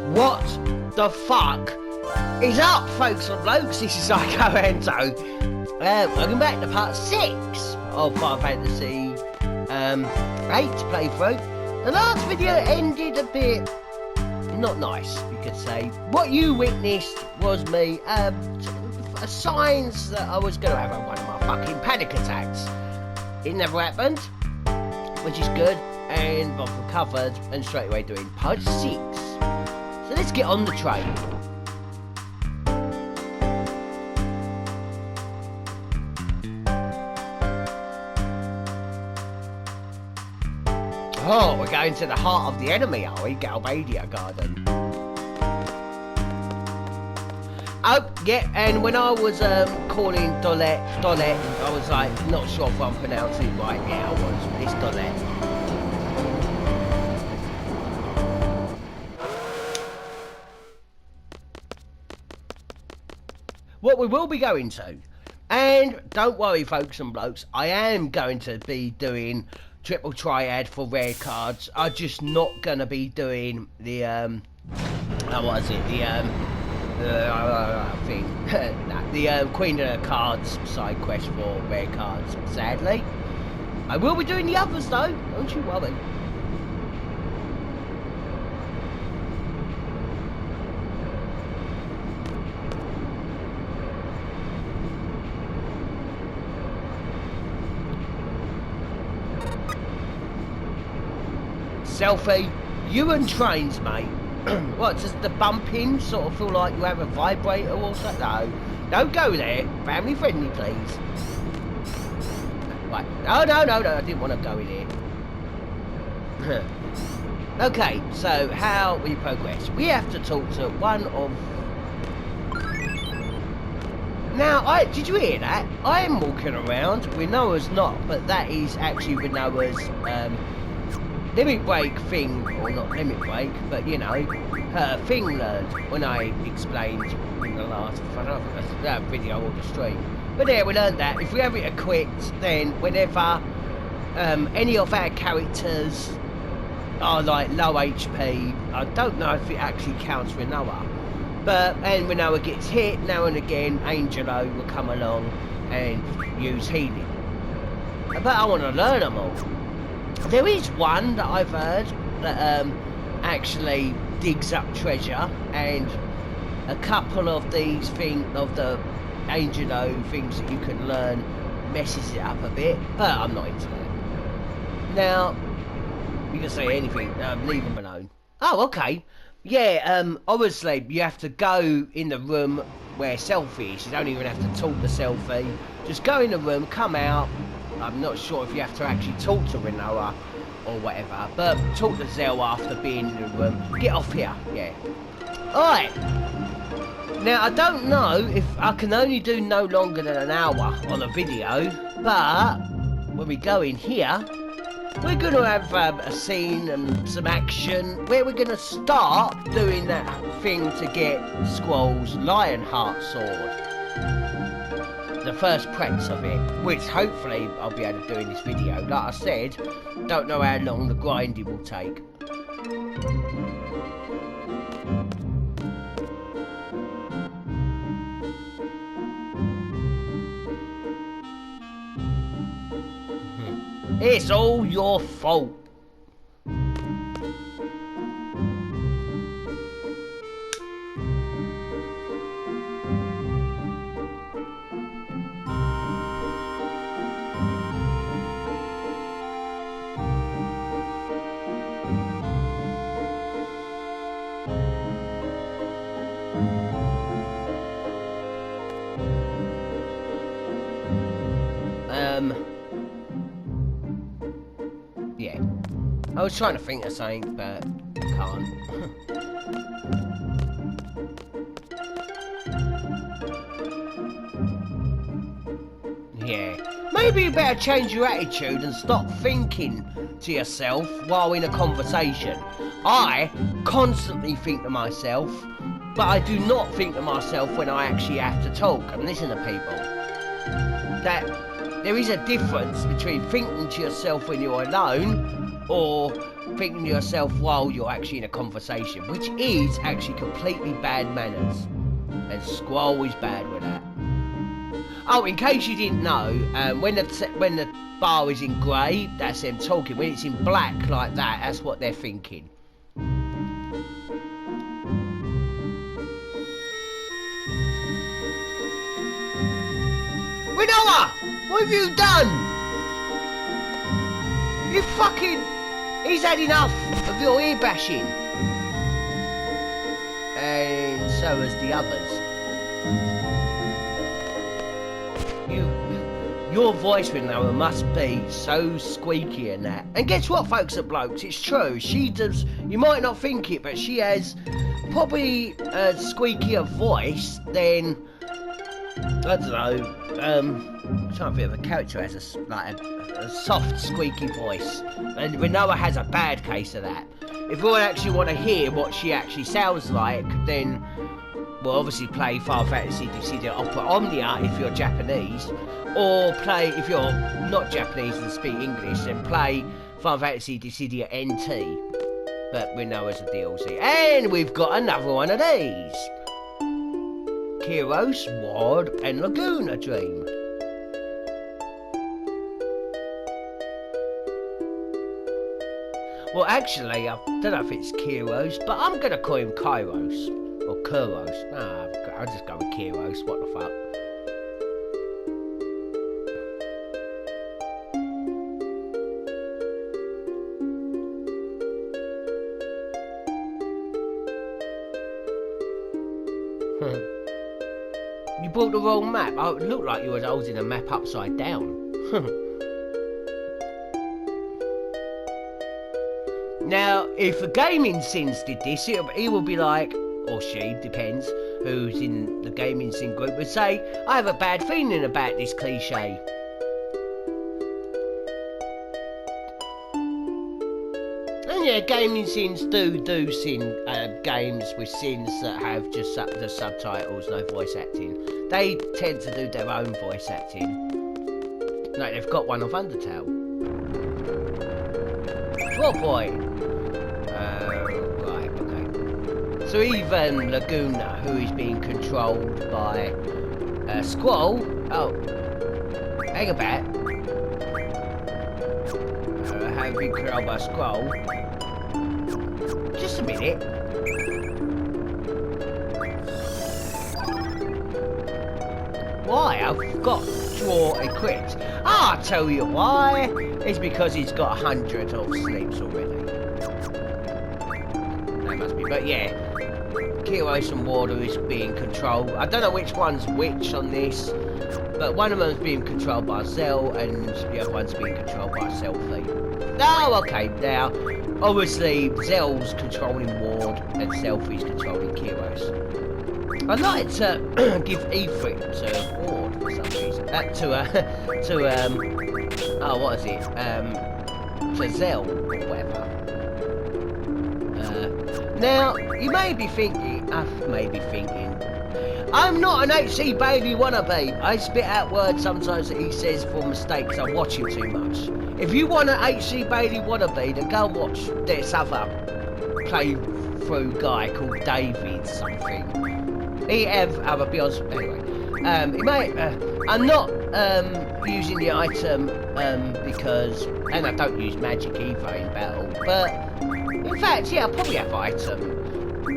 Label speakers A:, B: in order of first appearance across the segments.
A: What the fuck is up, folks and blokes? This is Psycho Anto. Welcome back to part 6 of Final Fantasy 8 playthrough. The last video ended a bit not nice, you could say. What you witnessed was me signs that I was going to have one of my fucking panic attacks. It never happened, which is good, and I've recovered and straight away doing part 6. So let's get on the train. Oh, we're going to the heart of the enemy, are we? Galbadia Garden. Oh, yeah, and when I was calling Dollet, I was like, not sure if I'm pronouncing it right. Yeah, I was. It's Dollet. What we will be going to, and don't worry folks and blokes, I am going to be doing triple triad for rare cards. I'm just not going to be doing the what is it, the Queen of the Cards side quest for rare cards, sadly. I will be doing the others though, don't you worry. Selfie, you and trains, mate. What, does the bumping sort of feel like you have a vibrator or something? No, don't go there. Family friendly, please. Right. No, I didn't want to go in here. Okay, so how we progress. We have to talk to one of... Now, did you hear that? I am walking around. Rinoa's not, but that is actually Rinoa's... limit break thing, or not limit break, but you know, her thing learned when I explained in the last video or the stream. But yeah, we learned that if we have it equipped, then whenever any of our characters are like low HP, I don't know if it actually counts Rinoa, but and Rinoa gets hit, now and again Angelo will come along and use healing. But I want to learn them all. There is one that I've heard that actually digs up treasure, and a couple of these of the Angelo things that you can learn messes it up a bit, but I'm not into that. Now, you can say anything, leave them alone. Oh, okay. Yeah, obviously you have to go in the room where Selfie is. You don't even have to talk to Selfie. Just go in the room, come out. I'm not sure if you have to actually talk to Rinoa or whatever, but talk to Zell after being in the room. Get off here, yeah. Alright. Now, I don't know if I can only do no longer than an hour on a video, but when we go in here, we're going to have a scene and some action where we're going to start doing that thing to get Squall's Lionheart sword. The first preps of it, which hopefully I'll be able to do in this video. Like I said, don't know how long the grinding will take. It's all your fault. Yeah. I was trying to think of something, but can't. Yeah. Maybe you better change your attitude and stop thinking to yourself while in a conversation. I constantly think to myself, but I do not think to myself when I actually have to talk and listen to people. That there is a difference between thinking to yourself when you're alone or thinking to yourself while you're actually in a conversation, which is actually completely bad manners. And Squall is bad with that. Oh, in case you didn't know, when the bar is in grey, that's them talking. When it's in black like that, that's what they're thinking. Rinoa! What have you done? You fucking... He's had enough of your ear bashing. And so has the others. Your voice, Rinoa, must be so squeaky and that. And guess what, folks and blokes? It's true. She does... You might not think it, but she has probably a squeakier voice than... I don't know, I'm trying to think of a character who has a soft, squeaky voice. And Rinoa has a bad case of that. If you actually want to hear what she actually sounds like, then we'll obviously play Final Fantasy Dissidia Opera Omnia if you're Japanese. Or play, if you're not Japanese and speak English, then play Final Fantasy Dissidia NT. But Rinoa's a DLC. And we've got another one of these. Kiros, Ward, and Laguna Dream. Well, actually, I don't know if it's Kiros, but I'm going to call him Kairos. Or Kuros. Nah, I'll just go with Kiros. What the fuck? You brought the wrong map. Oh, it looked like you were holding a map upside down. Now, if a Gaming Sins did this, he will be like, or she, depends, who's in the Gaming Sin group, would say, I have a bad feeling about this cliche. And yeah, Gaming Sins do sin games with sins that have just the subtitles, no voice acting. They tend to do their own voice acting. Like they've got one of Undertale. What boy? Right, okay. So even Laguna, who is being controlled by Squall. Oh, hang about. Have been controlled by Squall. Just a minute. Why? I've got draw equipped. Ah, I'll tell you why. It's because he's got 100 of sleeps already. That must be. But yeah, Kiros and Warder is being controlled. I don't know which one's which on this, but one of them's being controlled by Zell and the other one's being controlled by Selphie. Oh, okay, now, obviously, Zell's controlling Ward and Selphie's controlling Kiros. I'd like to give Ifrit to Ward for some reason. Oh, what is it? To Zell, or whatever. Now, you may be thinking, I'm not an H.C. Bailey wannabe. I spit out words sometimes that he says for mistakes. I watch him too much. If you want an H.C. Bailey wannabe, then go and watch this other playthrough guy called David something. He have other beyond anyway. I'm not using the item because, and I don't use magic either in battle. But in fact, yeah, I probably have item.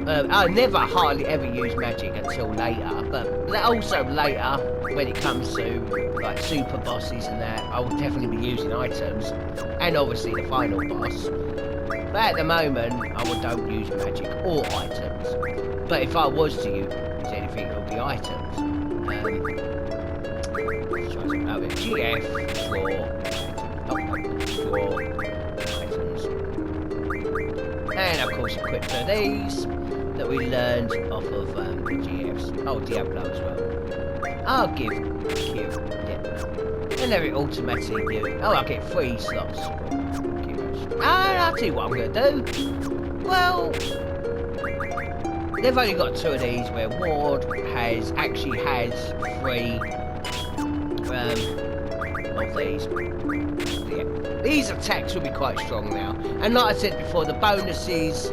A: I never hardly ever use magic until later, but also later when it comes to like super bosses and that, I will definitely be using items, and obviously the final boss. But at the moment, I don't use magic or items. But if I was to use anything, it would be items. GF for items, and of course equip for these. That we learned off of the GFs. Oh, Diablo as well. I'll give yeah. And then it automatically do. Oh, I'll get 3 slots. I'll tell you what I'm going to do. Well, they've only got 2 of these where Ward actually has 3 of these. Yeah. these attacks will be quite strong now. And like I said before, the bonuses,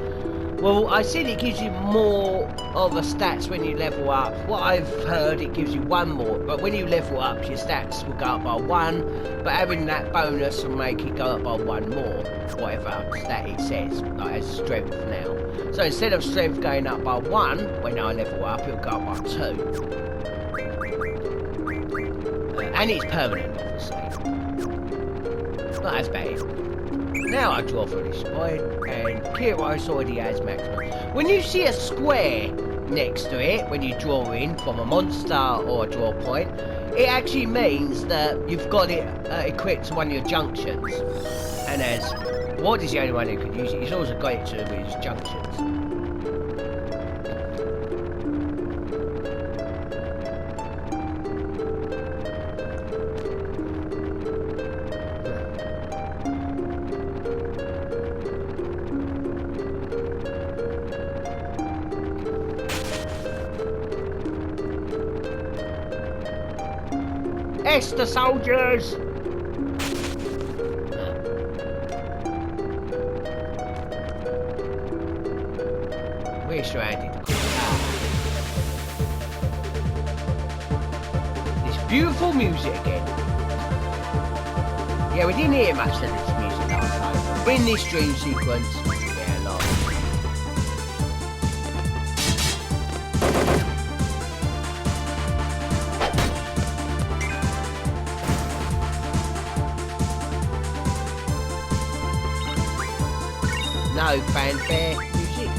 A: well, I said it gives you more of a stats when you level up. What I've heard, it gives you one more, but when you level up, your stats will go up by 1, but having that bonus will make it go up by 1 more, whatever stat it says, like as strength now. So instead of strength going up by 1, when I level up, it'll go up by 2. And it's permanent, obviously. Not as bad. Now I draw for this point, and Kiros already has maximum. When you see a square next to it, when you draw in from a monster or a draw point, it actually means that you've got it equipped to one of your junctions. And as Ward is the only one who could use it, he's also got it to his junctions. The soldiers! We're surrounded. This beautiful music again. Yeah, we didn't hear much of this music last time. We're in this dream sequence. Yeah, a lot. No fanfare music.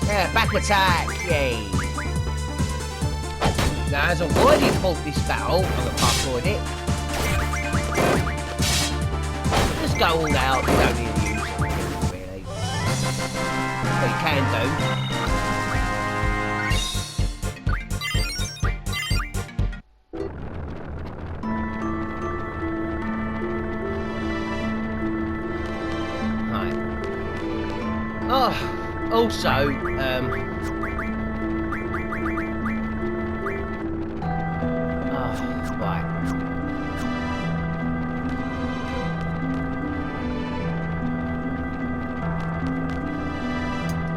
A: Yeah, back attack, yay. Now as I've already fought this battle, I'm gonna fast forward it. Go all out, you don't need to use it really. But you can do. Right. Oh, also, right.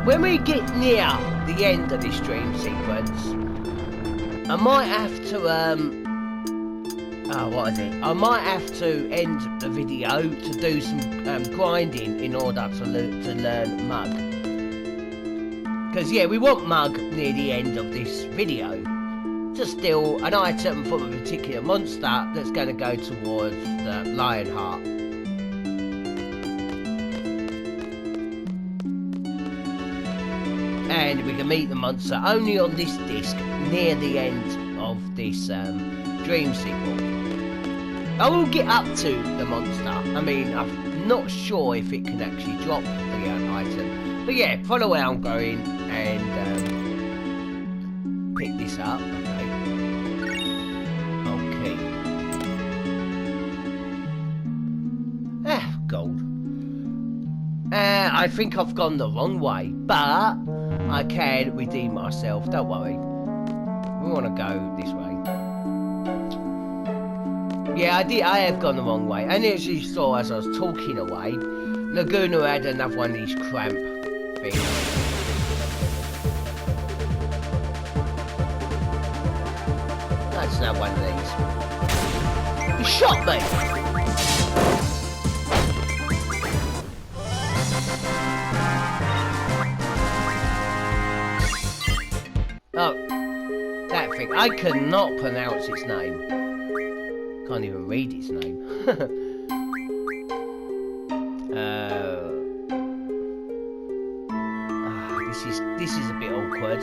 A: When we get near the end of this dream sequence, I might have to, what is it? I might have to end the video to do some grinding in order to learn Mug. Because, yeah, we want Mug near the end of this video to steal an item from a particular monster that's going to go towards the Lionheart. And we can meet the monster only on this disc near the end of this dream sequel. I will get up to the monster. I mean, I'm not sure if it can actually drop the item. But yeah, follow where I'm going and pick this up. Okay. Gold. I think I've gone the wrong way, but I can redeem myself, don't worry. We want to go this way. Yeah, I have gone the wrong way. And as you saw as I was talking away, Laguna had another one of these cramp things. That's not one of these. He shot me! Oh, that thing. I cannot pronounce its name. Can't even read its name. This is a bit awkward.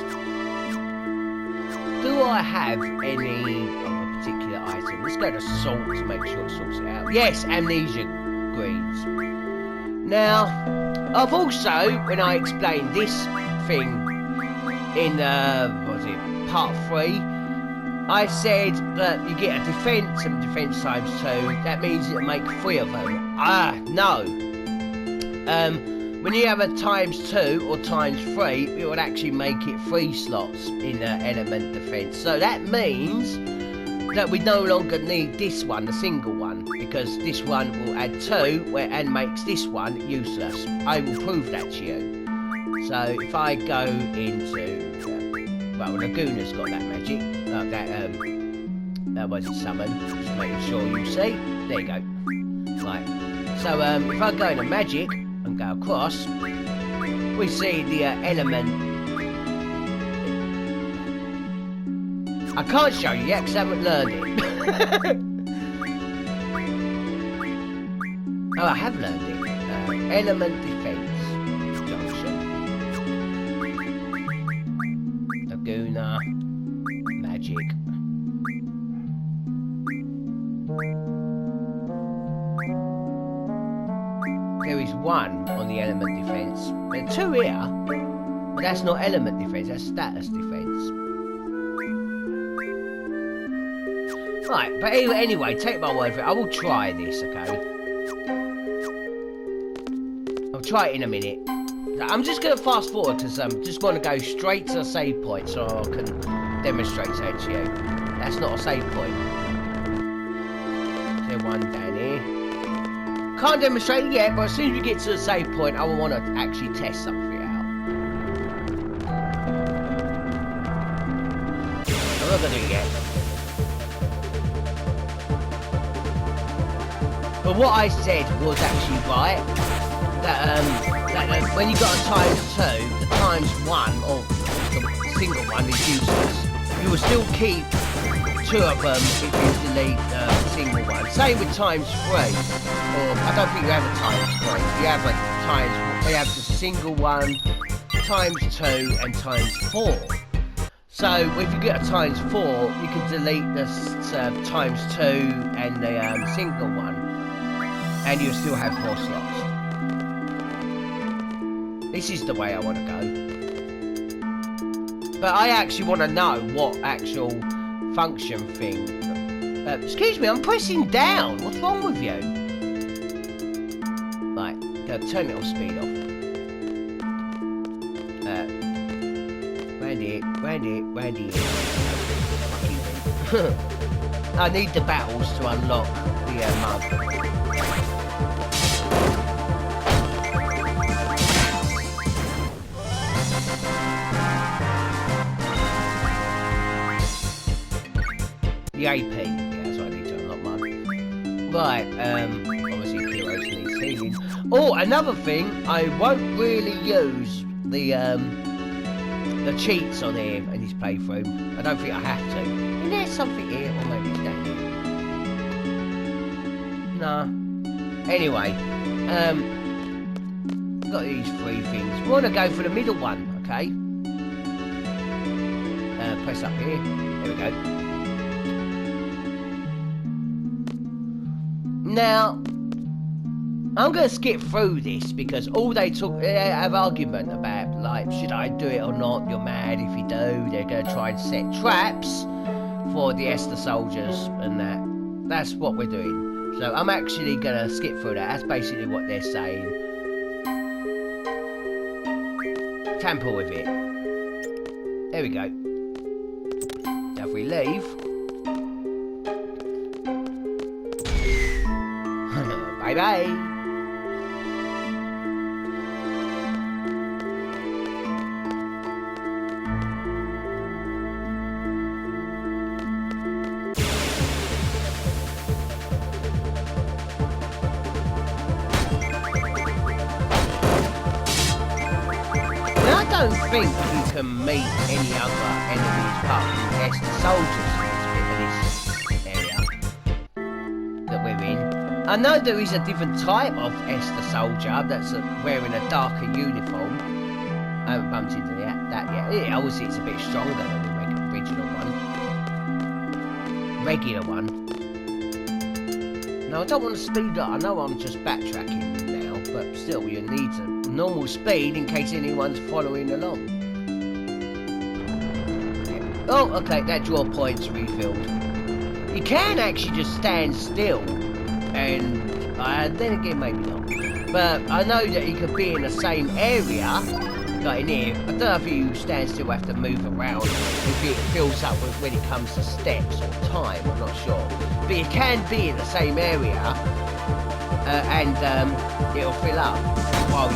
A: Do I have any of a particular item? Let's go to salt to make sure it sorts it out. Yes, amnesia greens. Now, I've also, when I explained this thing in, what was it, part 3, I said that you get a defence and defence times 2. That means it'll make 3 of them. Ah, no. When you have a times 2 or times 3, it would actually make it 3 slots in the element defence. So that means that we no longer need this one, the single one, because this one will add 2 and makes this one useless. I will prove that to you. So if I go into, well, Laguna's got that magic, that was a summon, just making sure you see. There you go. Right. So if I go into magic and go across, we see the element. I can't show you yet because I haven't learned it. Oh, I have learned it. Element defense junction. Laguna magic. There is 1 on the element defense. There are 2 here, but that's not element defense, that's status defense. Right, but anyway, take my word for it. I will try this, okay? I'll try it in a minute. I'm just going to fast forward because I just want to go straight to the save point so I can demonstrate that to you. That's not a save point. There's 1 down here. Can't demonstrate it yet, but as soon as we get to the save point, I will want to actually test something out. I'm not going to do it yet. But what I said was actually right. That when you got a times 2, the times 1 or the single one is useless. You will still keep 2 of them if you delete the single one. Same with times 3. Or I don't think you have a times 3. You have like times. They have the single one, times 2, and times 4. So if you get a times 4, you can delete the times 2 and the single one, and you'll still have 4 slots. This is the way I want to go. But I actually want to know what actual function thing. Excuse me, I'm pressing down. What's wrong with you? Right, go turn it off, speed off. Randy. I need the battles to unlock the mug. The AP, yeah, that's what I need to unlock mug. Right, obviously Heroes needs healing. Oh, another thing, I won't really use the cheats on him in his playthrough. I don't think I have to. Is there something here, or maybe it's down here? Nah. Anyway, got these 3 things. We want to go for the middle one, okay? Press up here. There we go. Now, I'm going to skip through this because all they have argument about, like, should I do it or not? You're mad if you do. They're going to try and set traps for the Esper soldiers and that. That's what we're doing. So I'm actually going to skip through that. That's basically what they're saying. Tamper with it. There we go. Now if we leave... Bye-bye. Now, I don't think you can meet any other enemies apart from Esper soldiers in this area that we're in. I know there is a different type of Esper soldier that's wearing a darker uniform. I haven't bumped into that yet. Yeah, obviously it's a bit stronger than the original one. Regular one. No, I don't want to speed up. I know I'm just backtracking now, but still you need a normal speed in case anyone's following along. Yeah. Oh, okay, that draw point's refilled. You can actually just stand still, and then again, maybe not. But I know that you could be in the same area, like in here. I don't know if you stand still have to move around, if it fills up when it comes to steps or time, I'm not sure. But you can be in the same area, and it'll fill up while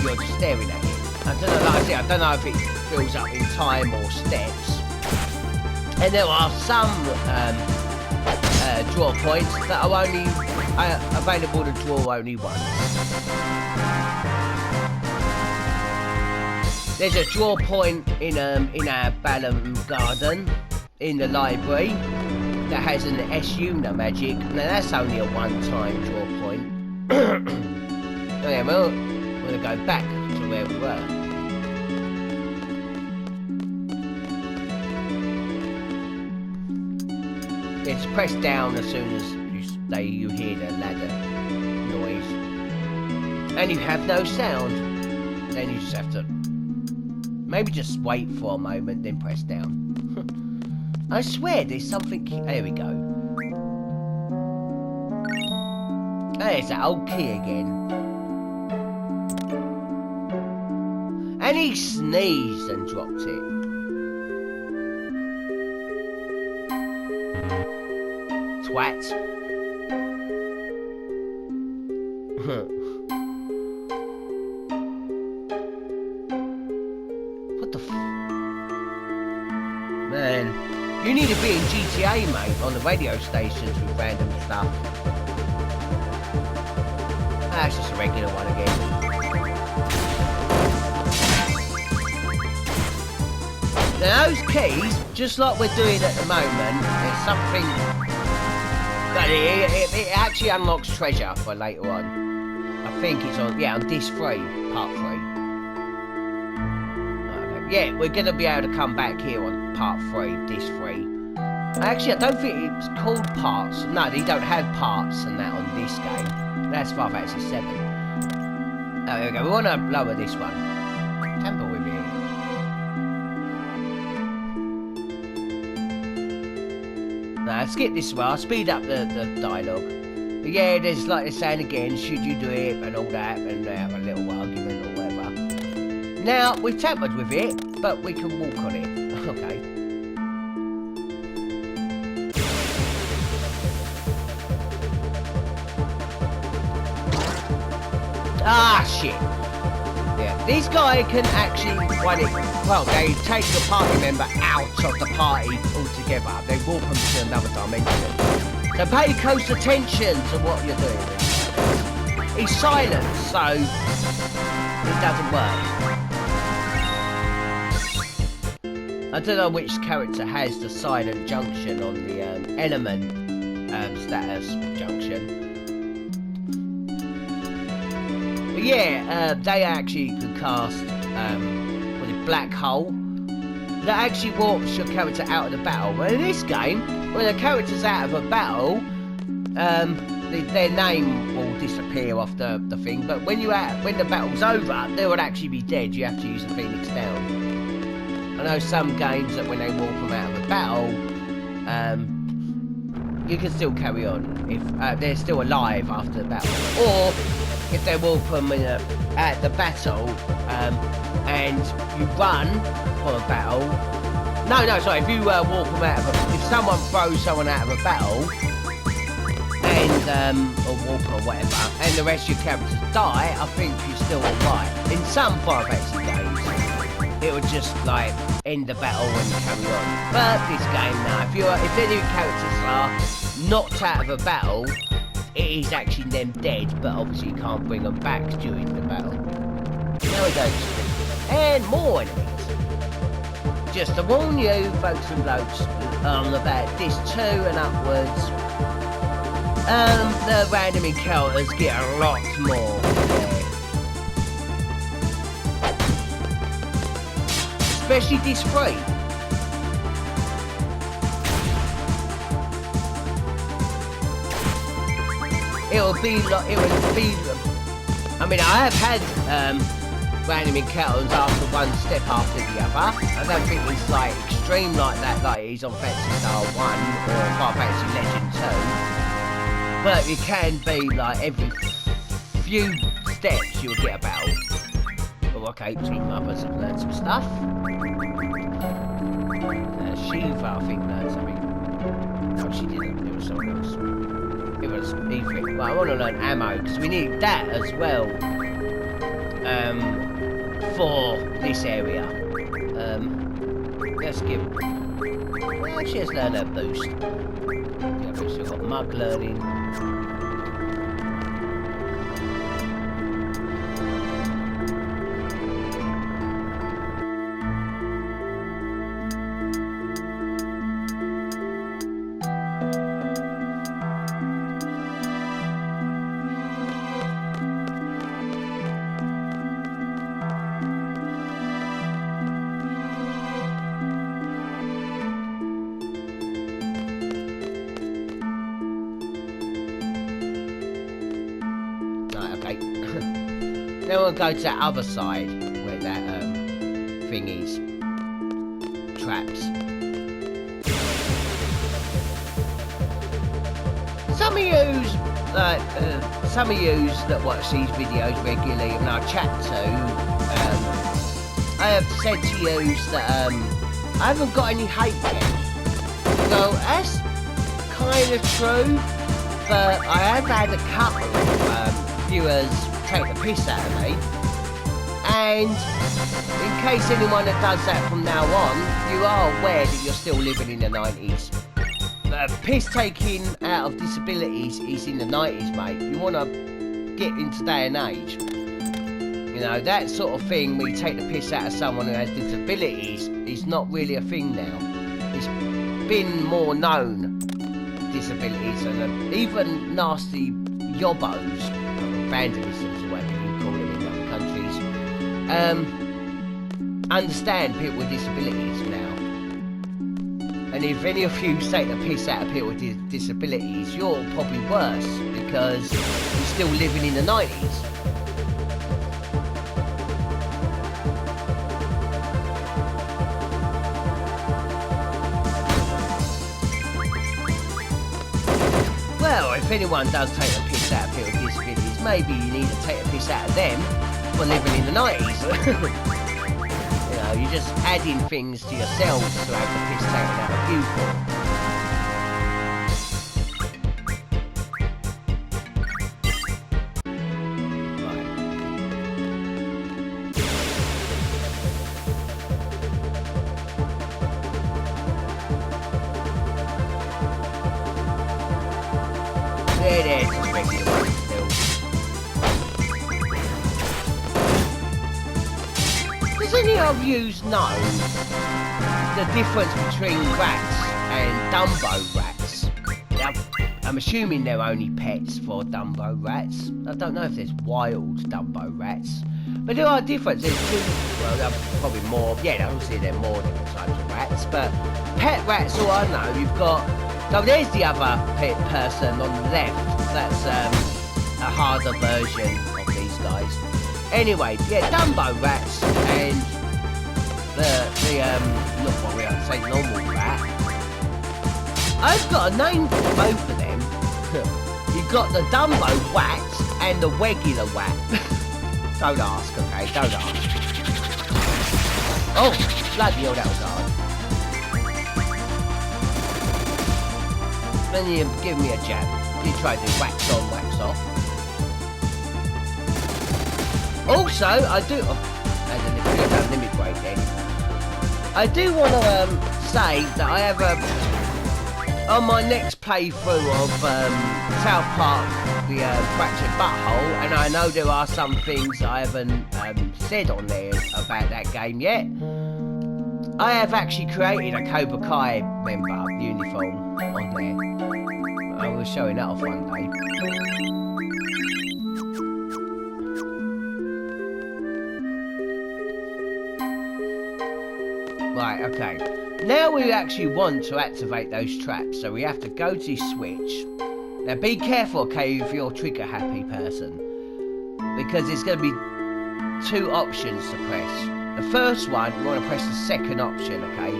A: you're just staring at it. I don't know, like I said, I don't know if it fills up in time or steps. And there are some draw points that are only available to draw only once. There's a draw point in our Balam Garden in the library that has an S-Una magic. Now that's only a one-time draw point. Okay, well, we're gonna go back to where we were. It's pressed down as soon as you hear the ladder noise. And you have no sound. Then you just have to maybe just wait for a moment, then press down. I swear there's something... There we go. There's that old key again. And he sneezed and dropped it. Twat. What the Man, you need to be in GTA, mate, on the radio stations with random stuff. That's just a regular one again. Now those keys, just like we're doing at the moment, there's something... But it actually unlocks treasure for later on. I think it's on, yeah, on disc 3, part 3. Okay. Yeah, we're going to be able to come back here on part 3, disc 3. Actually, I don't think it's called parts. No, they don't have parts and that on this game. That's Final Fantasy 7. Oh, there we go. We want to lower this one. Tamper with it. Now, skip this one. I'll speed up the dialogue. But yeah, there's like they're saying again, should you do it and all that, and they have a little argument or whatever. Now, we've tampered with it, but we can walk on it. Okay. Ah, shit. Yeah, this guy can actually, they take the party member out of the party altogether. They warp them to another dimension. So pay close attention to what you're doing. He's silent, so it doesn't work. I don't know which character has the silent junction on the element status junction. But yeah, they actually could cast with a black hole that actually warps your character out of the battle. But in this game, when a character's out of a battle, their name will disappear off the thing. But when the battle's over, they would actually be dead. You have to use the Phoenix Down. I know some games that when they warp them out of a battle, you can still carry on if they're still alive after the battle, or if they warp them at the battle and you run for a battle. No, sorry. If you warp them out of if someone throws someone out of a battle and or warp or whatever, and the rest of your characters die, I think you're still alright. In some Final Fantasy games, it would just like end the battle and carry on. But this game now, if any of your characters are knocked out of a battle, it is actually them dead, but obviously you can't bring them back during the battle. There we go. And more enemies. Just to warn you, folks and blokes, about this 2 and upwards, the random encounters get a lot more. Especially this 3. It would be. I mean, I have had random encounters after one step after the other. I don't think it's like extreme like that, like it is on Phantasy Star 1 or Final Fantasy Legend 2. But it can be like every few steps you'll get a battle. Oh, okay, Team Mothers have learned some stuff. Shiva, I think, learned something. No, she didn't. It was someone else. It was Ifrit. Well, I want to learn ammo because we need that as well. For this area. Let's give. Well, actually, let's learn a boost. Yeah, we've got mug learning. Then we'll go to that other side where that thing is. Traps. Some of you that watch these videos regularly and I chat to, I have said to you that I haven't got any hate yet. So that's kind of true, but I have had a couple of viewers take the piss out of me, and in case anyone that does that from now on, you are aware that you're still living in the 90s. Piss taking out of disabilities is in the 90s, mate. You want to get into day and age. You know, that sort of thing where you take the piss out of someone who has disabilities is not really a thing now. It's been more known, disabilities, and even nasty yobbos, vandalisms or whatever you call them in other countries, understand people with disabilities now. And if any of you take the piss out of people with disabilities, you're probably worse because you're still living in the 90s. Well, if anyone does take the piss out of people with disabilities, maybe you need to take the piss out of them for living in the 90s. You know, you're just adding things to yourselves to have the piss taken out of you for. There, just regular ones still. Does any of you know the difference between rats and Dumbo rats? Now, I'm assuming they're only pets for Dumbo rats. I don't know if there's wild Dumbo rats. But there are differences. There's two, well, there are probably more. Yeah, obviously there are more different types of rats. But pet rats, all I know, you've got. So there's the other pet person on the left. That's a harder version of these guys. Anyway, yeah, Dumbo rats and not what we have to say, normal rat. I've got a name for both of them. You've got the Dumbo rat and the regular rat. Don't ask, okay? Don't ask. Oh, bloody hell, that was hard. Then you give me a jab. You try to do wax on, wax off. Also, I do. Oh, as a limit break then. I do want to say that I have on my next playthrough of South Park, the Fractured Butthole, and I know there are some things I haven't said on there about that game yet. I have actually created a Cobra Kai member uniform on there. I was showing that off one day. Right, okay. Now we actually want to activate those traps, so we have to go to switch. Now be careful, okay, if you're a trigger happy person. Because it's going to be two options to press. The first one, we want to press the second option, okay?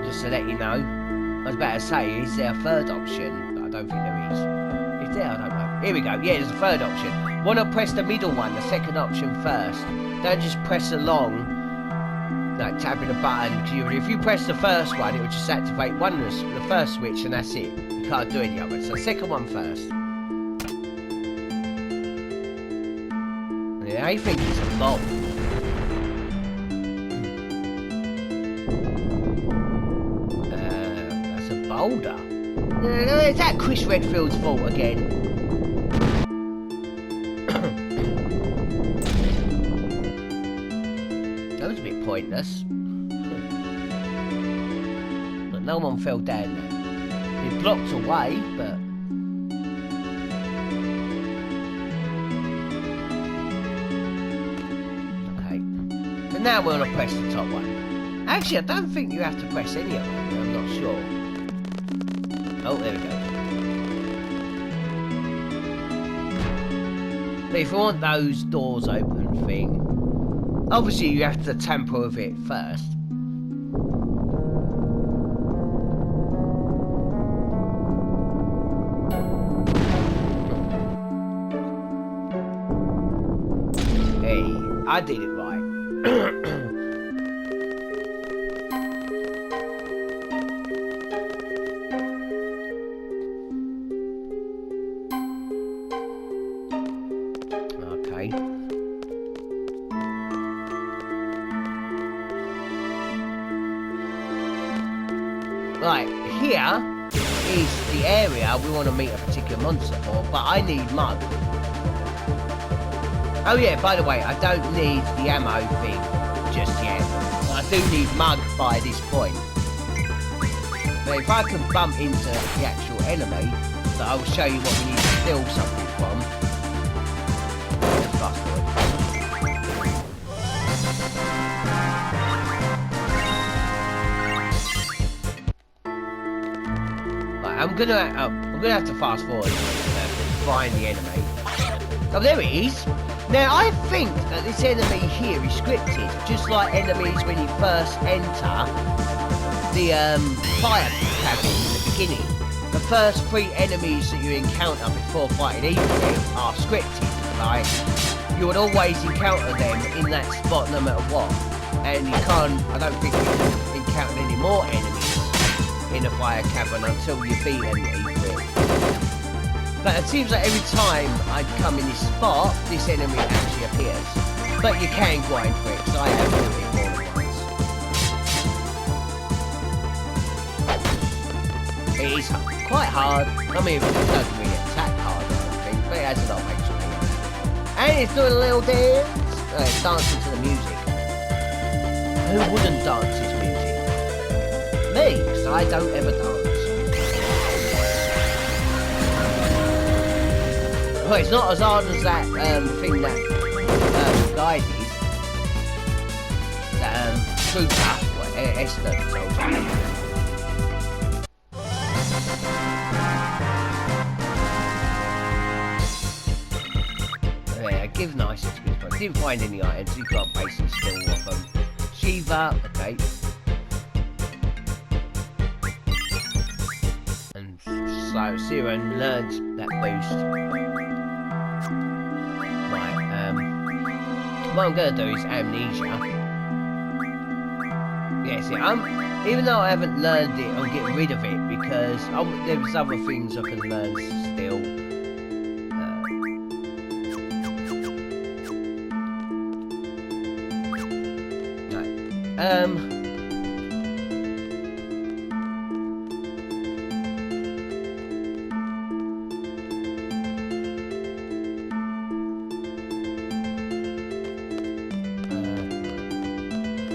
A: Just to let you know. I was about to say, is there a third option? But I don't think there is. Is there? I don't know. Here we go. Yeah, there's a third option. Want to press the middle one, the second option first. Don't just press along, like tapping a button. If you press the first one, it will just activate the first switch, and that's it. You can't do any other. So the second one first. Yeah, I think it's a bomb. That's a boulder. Is that Chris Redfield's fault again? That was a bit pointless. But no one fell down there. It blocked away, but... Now we're going to press the top one. Actually, I don't think you have to press any of them. I'm not sure. Oh, there we go. But if you want those doors open thing, obviously you have to tamper with it first. Hey, I did it right. Okay. Right, here is the area we want to meet a particular monster for, but I need mud. Oh yeah, by the way, I don't need the ammo thing just yet. I do need mug by this point. But if I can bump into the actual enemy, so I will show you what we need to steal something from. Let's fast forward. Right, I'm gonna have to fast forward to find the enemy. Oh, there it is. Now, I think that this enemy here is scripted, just like enemies when you first enter the fire cabin in the beginning. The first 3 enemies that you encounter before fighting Evil are scripted, right? You would always encounter them in that spot no matter what. And you can't, I don't think you can encounter any more enemies in a fire cabin until you beat an Evil. But it seems like every time I come in this spot, this enemy actually appears. But you can grind for it, because I have done it more than once. It is quite hard. I mean, it doesn't really attack hard, I don't think, but it has a lot of HP. And it's doing a little dance. It's dancing to the music. Who wouldn't dance this music? Me, because I don't ever dance. Well, it's not as hard as that thing that guy did. That trooper, what Esther told you. Yeah, give nice experience, but I didn't find any items. You've got a basic skill off them. Shiva, okay. And so Siren learned that boost. What I'm going to do is amnesia. Yeah, see, even though I haven't learned it, I'm getting rid of it because there's other things I can learn still.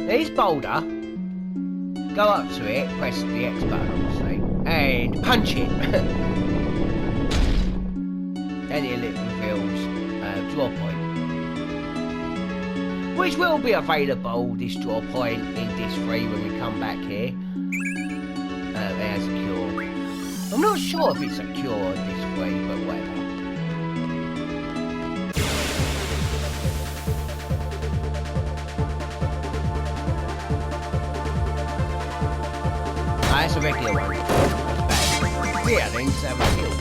A: There's Boulder. Go up to it, press the X button, obviously, and punch it. And it reveals draw point. Which will be available, this draw point, in Disc 3 when we come back here. There's a cure. I'm not sure if it's a cure in Disc 3, but whatever. that's a regular one. Yeah, then so have a kill.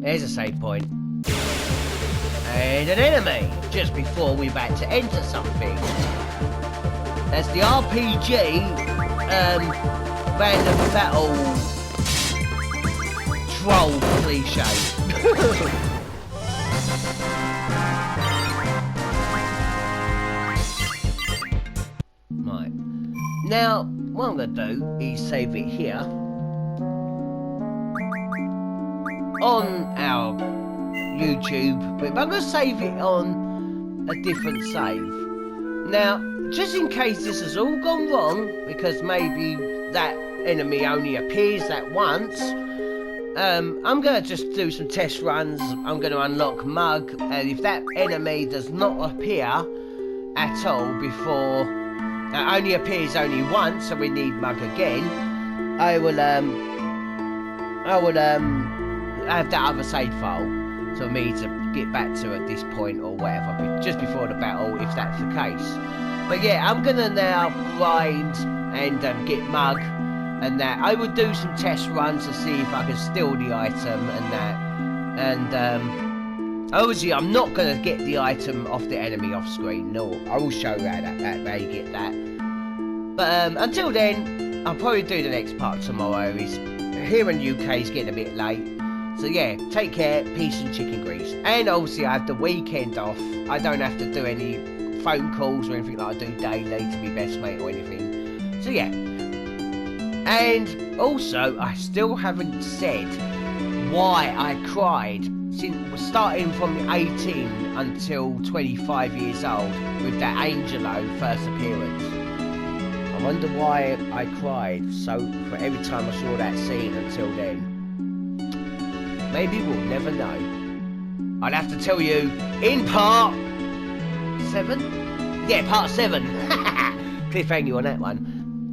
A: There's a save point. And an enemy, just before we're about to enter something. That's the RPG, random battle troll cliche. Right. Now, what I'm going to do is save it here. On our YouTube, but I'm going to save it on a different save. Now, just in case this has all gone wrong, because maybe that enemy only appears that once, I'm going to just do some test runs. I'm going to unlock Mug, and if that enemy does not appear at all before, only appears only once, so we need Mug again, I will have that other save file for me to get back to at this point or whatever, just before the battle, if that's the case. But yeah, I'm gonna now grind and get Mug and that. I will do some test runs to see if I can steal the item and that. And obviously I'm not gonna get the item off the enemy off screen. No, I will show you how you get that. But until then, I'll probably do the next part tomorrow. Here in the UK is getting a bit late. So yeah, take care, peace and chicken grease. And obviously I have the weekend off. I don't have to do any phone calls or anything like I do daily to my best mate or anything. So yeah. And also, I still haven't said why I cried since starting from 18 until 25 years old with that Angelo first appearance. I wonder why I cried so for every time I saw that scene until then. Maybe we'll never know. I'll have to tell you in part 7? Yeah, part 7. Cliffhanger on that one.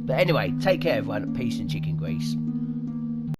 A: But anyway, take care everyone. Peace and chicken grease.